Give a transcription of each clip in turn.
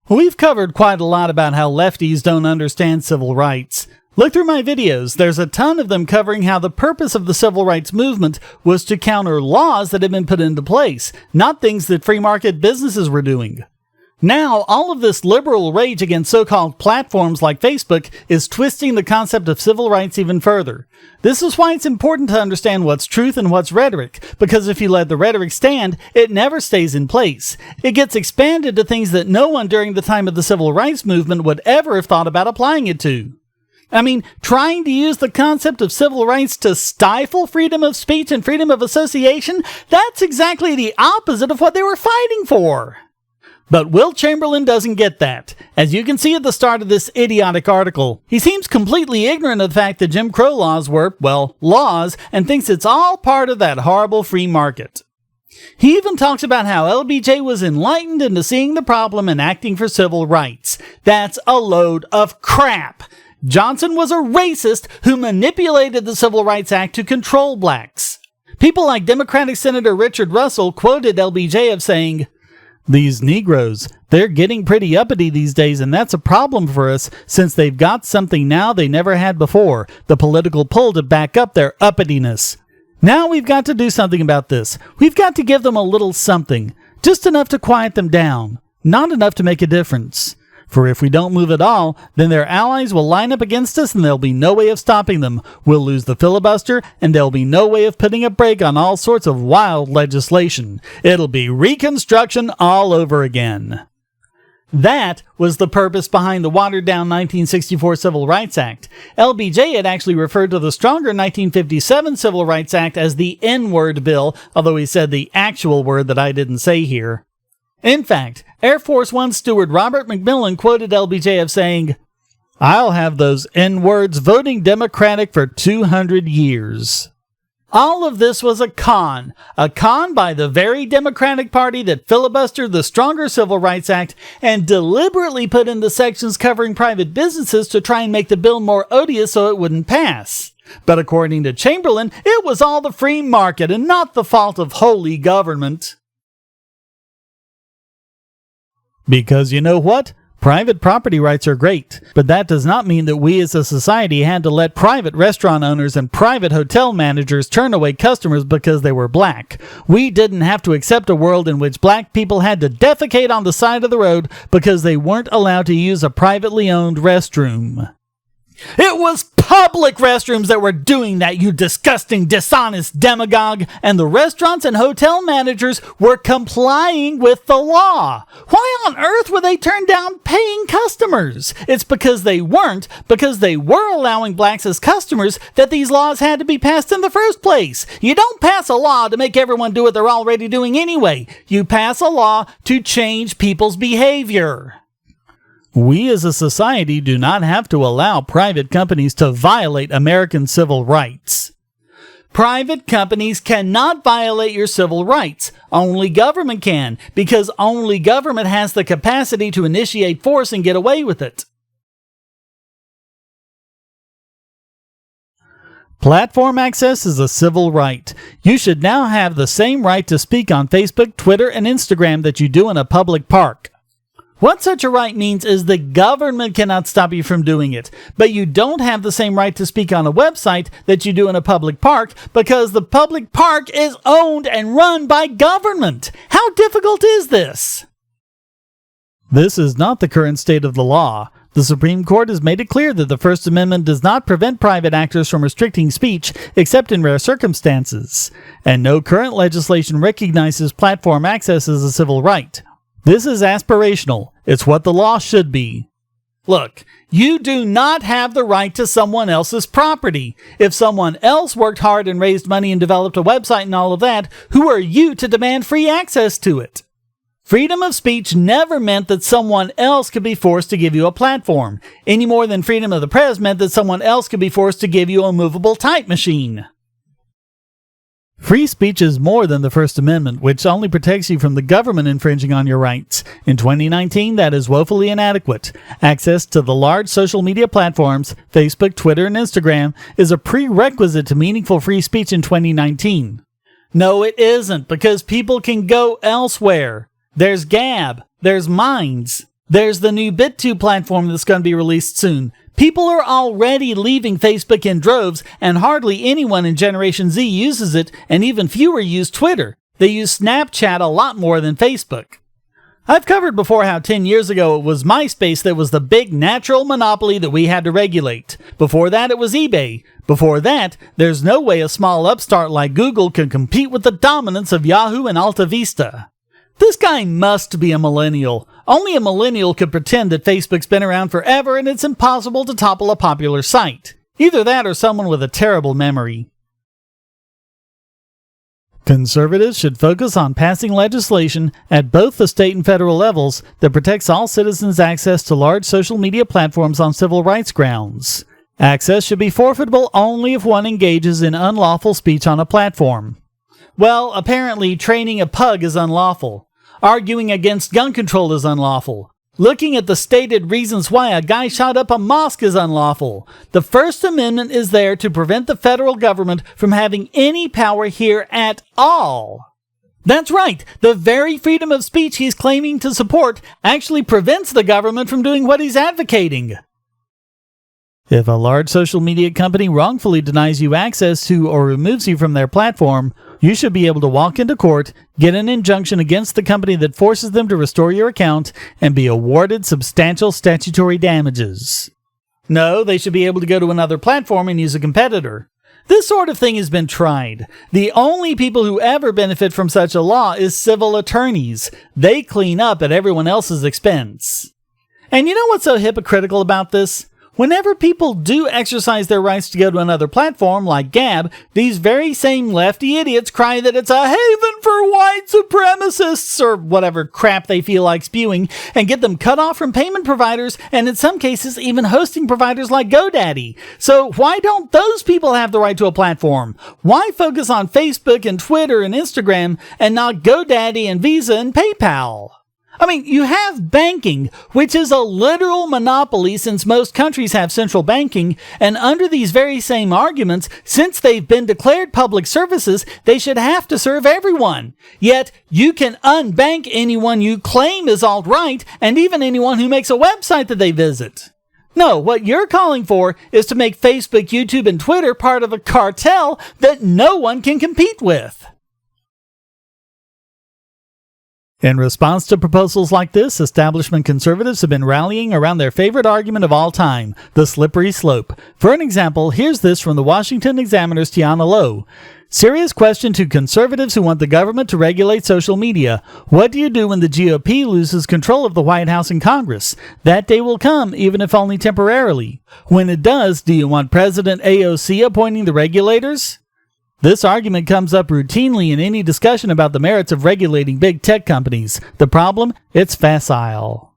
We've covered quite a lot about how lefties don't understand civil rights. Look through my videos, there's a ton of them covering how the purpose of the civil rights movement was to counter laws that had been put into place, not things that free market businesses were doing. Now, all of this liberal rage against so-called platforms like Facebook is twisting the concept of civil rights even further. This is why it's important to understand what's truth and what's rhetoric, because if you let the rhetoric stand, it never stays in place. It gets expanded to things that no one during the time of the civil rights movement would ever have thought about applying it to. I mean, trying to use the concept of civil rights to stifle freedom of speech and freedom of association, that's exactly the opposite of what they were fighting for. But Will Chamberlain doesn't get that. As you can see at the start of this idiotic article, he seems completely ignorant of the fact that Jim Crow laws were, well, laws, and thinks it's all part of that horrible free market. He even talks about how LBJ was enlightened into seeing the problem and acting for civil rights. That's a load of crap. Johnson was a racist who manipulated the Civil Rights Act to control blacks. People like Democratic Senator Richard Russell quoted LBJ of saying, "These Negroes, they're getting pretty uppity these days, and that's a problem for us since they've got something now they never had before, the political pull to back up their uppityness. Now we've got to do something about this. We've got to give them a little something, just enough to quiet them down, not enough to make a difference. For if we don't move at all, then their allies will line up against us and there'll be no way of stopping them. We'll lose the filibuster and there'll be no way of putting a brake on all sorts of wild legislation. It'll be Reconstruction all over again." That was the purpose behind the watered-down 1964 Civil Rights Act. LBJ had actually referred to the stronger 1957 Civil Rights Act as the N-word bill, although he said the actual word that I didn't say here. In fact, Air Force One steward Robert McMillan quoted LBJ of saying, "I'll have those N-words voting Democratic for 200 years. All of this was a con by the very Democratic Party that filibustered the stronger Civil Rights Act and deliberately put in the sections covering private businesses to try and make the bill more odious so it wouldn't pass. But according to Chamberlain, it was all the free market and not the fault of holy government. Because you know what? Private property rights are great, but that does not mean that we as a society had to let private restaurant owners and private hotel managers turn away customers because they were black. We didn't have to accept a world in which black people had to defecate on the side of the road because they weren't allowed to use a privately owned restroom. It was public restrooms that were doing that, you disgusting, dishonest demagogue, and the restaurants and hotel managers were complying with the law. Why on earth would they turn down paying customers? It's because they weren't, because they were allowing blacks as customers, that these laws had to be passed in the first place. You don't pass a law to make everyone do what they're already doing anyway. You pass a law to change people's behavior. We as a society do not have to allow private companies to violate American civil rights. Private companies cannot violate your civil rights. Only government can, because only government has the capacity to initiate force and get away with it. Platform access is a civil right. You should now have the same right to speak on Facebook, Twitter, and Instagram that you do in a public park. What such a right means is the government cannot stop you from doing it, but you don't have the same right to speak on a website that you do in a public park because the public park is owned and run by government. How difficult is this? This is not the current state of the law. The Supreme Court has made it clear that the First Amendment does not prevent private actors from restricting speech except in rare circumstances, and no current legislation recognizes platform access as a civil right. This is aspirational. It's what the law should be. Look, you do not have the right to someone else's property. If someone else worked hard and raised money and developed a website and all of that, who are you to demand free access to it? Freedom of speech never meant that someone else could be forced to give you a platform, any more than freedom of the press meant that someone else could be forced to give you a movable type machine. Free speech is more than the First Amendment, which only protects you from the government infringing on your rights. In 2019, that is woefully inadequate. Access to the large social media platforms, Facebook, Twitter, and Instagram, is a prerequisite to meaningful free speech in 2019. No, it isn't, because people can go elsewhere. There's Gab. There's Minds. There's the new BitTube platform that's going to be released soon. People are already leaving Facebook in droves, and hardly anyone in Generation Z uses it, and even fewer use Twitter. They use Snapchat a lot more than Facebook. I've covered before how 10 years ago it was MySpace that was the big natural monopoly that we had to regulate. Before that, it was eBay. Before that, there's no way a small upstart like Google can compete with the dominance of Yahoo and Alta Vista. This guy must be a millennial. Only a millennial could pretend that Facebook's been around forever and it's impossible to topple a popular site. Either that or someone with a terrible memory. Conservatives should focus on passing legislation at both the state and federal levels that protects all citizens' access to large social media platforms on civil rights grounds. Access should be forfeitable only if one engages in unlawful speech on a platform. Well, apparently training a pug is unlawful. Arguing against gun control is unlawful. Looking at the stated reasons why a guy shot up a mosque is unlawful. The First Amendment is there to prevent the federal government from having any power here at all. That's right, the very freedom of speech he's claiming to support actually prevents the government from doing what he's advocating. If a large social media company wrongfully denies you access to or removes you from their platform, you should be able to walk into court, get an injunction against the company that forces them to restore your account, and be awarded substantial statutory damages. No, they should be able to go to another platform and use a competitor. This sort of thing has been tried. The only people who ever benefit from such a law is civil attorneys. They clean up at everyone else's expense. And you know what's so hypocritical about this? Whenever people do exercise their rights to go to another platform, like Gab, these very same lefty idiots cry that it's a haven for white supremacists, or whatever crap they feel like spewing, and get them cut off from payment providers, and in some cases even hosting providers like GoDaddy. So why don't those people have the right to a platform? Why focus on Facebook and Twitter and Instagram, and not GoDaddy and Visa and PayPal? I mean, you have banking, which is a literal monopoly since most countries have central banking, and under these very same arguments, since they've been declared public services, they should have to serve everyone. Yet, you can unbank anyone you claim is alt-right, and even anyone who makes a website that they visit. No, what you're calling for is to make Facebook, YouTube, and Twitter part of a cartel that no one can compete with. In response to proposals like this, establishment conservatives have been rallying around their favorite argument of all time, the slippery slope. For an example, here's this from the Washington Examiner's Tiana Lowe. Serious question to conservatives who want the government to regulate social media. What do you do when the GOP loses control of the White House and Congress? That day will come, even if only temporarily. When it does, do you want President AOC appointing the regulators? This argument comes up routinely in any discussion about the merits of regulating big tech companies. The problem? It's facile.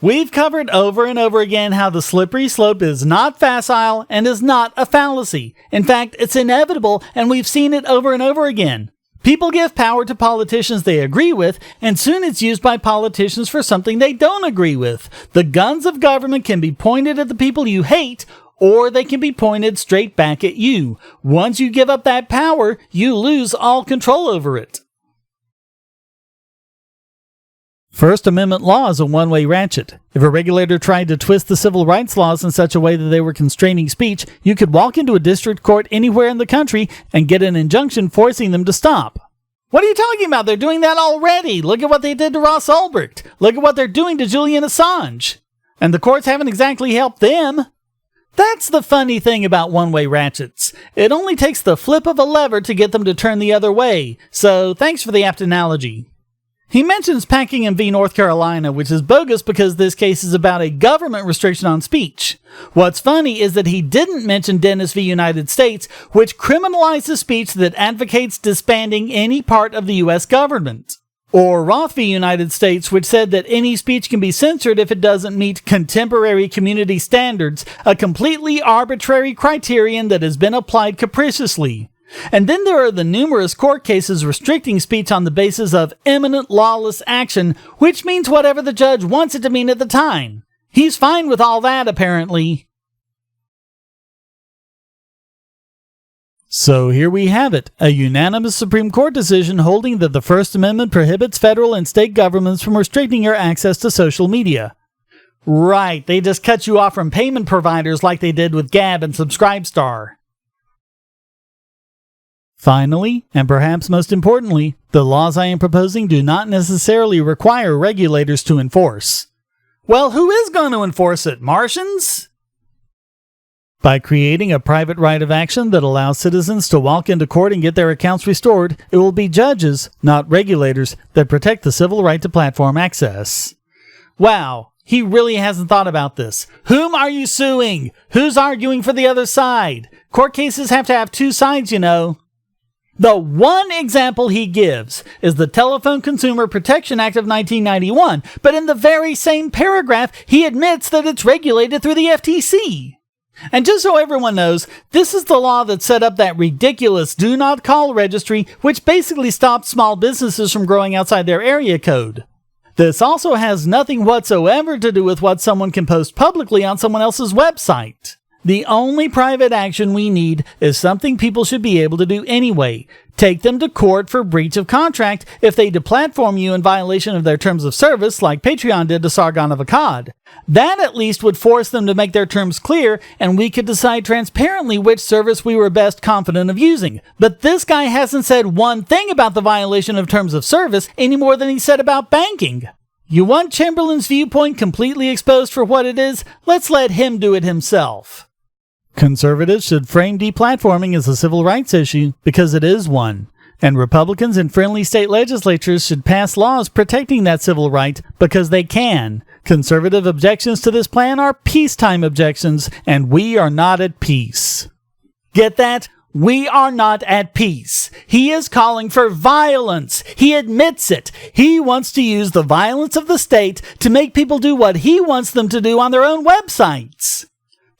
We've covered over and over again how the slippery slope is not facile and is not a fallacy. In fact, it's inevitable, and we've seen it over and over again. People give power to politicians they agree with, and soon it's used by politicians for something they don't agree with. The guns of government can be pointed at the people you hate, or they can be pointed straight back at you. Once you give up that power, you lose all control over it. First Amendment law is a one-way ratchet. If a regulator tried to twist the civil rights laws in such a way that they were constraining speech, you could walk into a district court anywhere in the country and get an injunction forcing them to stop. What are you talking about? They're doing that already. Look at what they did to Ross Ulbricht. Look at what they're doing to Julian Assange. And the courts haven't exactly helped them. That's the funny thing about one-way ratchets. It only takes the flip of a lever to get them to turn the other way, so thanks for the apt analogy. He mentions Packingham v. North Carolina, which is bogus because this case is about a government restriction on speech. What's funny is that he didn't mention Dennis v. United States, which criminalizes speech that advocates disbanding any part of the U.S. government. Or Roth v. United States, which said that any speech can be censored if it doesn't meet contemporary community standards, a completely arbitrary criterion that has been applied capriciously. And then there are the numerous court cases restricting speech on the basis of imminent lawless action, which means whatever the judge wants it to mean at the time. He's fine with all that, apparently. So here we have it, a unanimous Supreme Court decision holding that the First Amendment prohibits federal and state governments from restricting your access to social media. Right, they just cut you off from payment providers like they did with Gab and Subscribestar. Finally, and perhaps most importantly, the laws I am proposing do not necessarily require regulators to enforce. Well, who is going to enforce it? Martians? By creating a private right of action that allows citizens to walk into court and get their accounts restored, it will be judges, not regulators, that protect the civil right to platform access. Wow, he really hasn't thought about this. Whom are you suing? Who's arguing for the other side? Court cases have to have two sides, you know. The one example he gives is the Telephone Consumer Protection Act of 1991, but in the very same paragraph, he admits that it's regulated through the FTC. And just so everyone knows, this is the law that set up that ridiculous do not call registry, which basically stopped small businesses from growing outside their area code. This also has nothing whatsoever to do with what someone can post publicly on someone else's website. The only private action we need is something people should be able to do anyway. Take them to court for breach of contract if they deplatform you in violation of their terms of service, like Patreon did to Sargon of Akkad. That at least would force them to make their terms clear, and we could decide transparently which service we were best confident of using. But this guy hasn't said one thing about the violation of terms of service any more than he said about banking. You want Chamberlain's viewpoint completely exposed for what it is? Let's let him do it himself. Conservatives should frame deplatforming as a civil rights issue because it is one, and Republicans in friendly state legislatures should pass laws protecting that civil right because they can. Conservative objections to this plan are peacetime objections, and we are not at peace. Get that? We are not at peace. He is calling for violence. He admits it. He wants to use the violence of the state to make people do what he wants them to do on their own websites.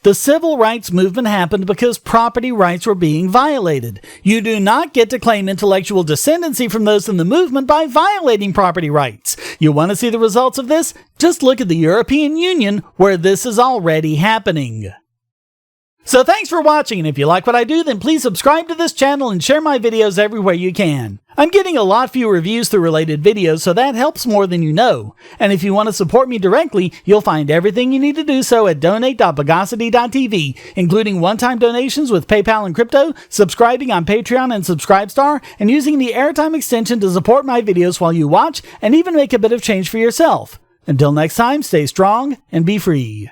The civil rights movement happened because property rights were being violated. You do not get to claim intellectual descendancy from those in the movement by violating property rights. You want to see the results of this? Just look at the European Union, where this is already happening. So thanks for watching, and if you like what I do, then please subscribe to this channel and share my videos everywhere you can. I'm getting a lot fewer views through related videos, so that helps more than you know. And if you want to support me directly, you'll find everything you need to do so at donate.bogosity.tv, including one-time donations with PayPal and crypto, subscribing on Patreon and Subscribestar, and using the Airtime extension to support my videos while you watch, and even make a bit of change for yourself. Until next time, stay strong and be free.